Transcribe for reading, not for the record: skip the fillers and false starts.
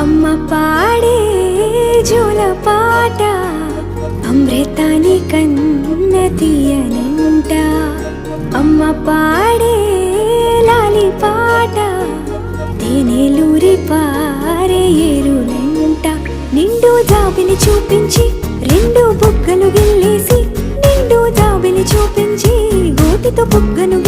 అమ్మ పాడే జోల పాట అమృతాని కన్న తీయనంట. అమ్మ పాడే లాలి పాట తేనెలూరి పారే ఏరులంట. నిండు జాబిని చూపించి రెండు బుగ్గలు గిల్లేసి, నిండు జాబిని చూపించి గోటితో బుగ్గను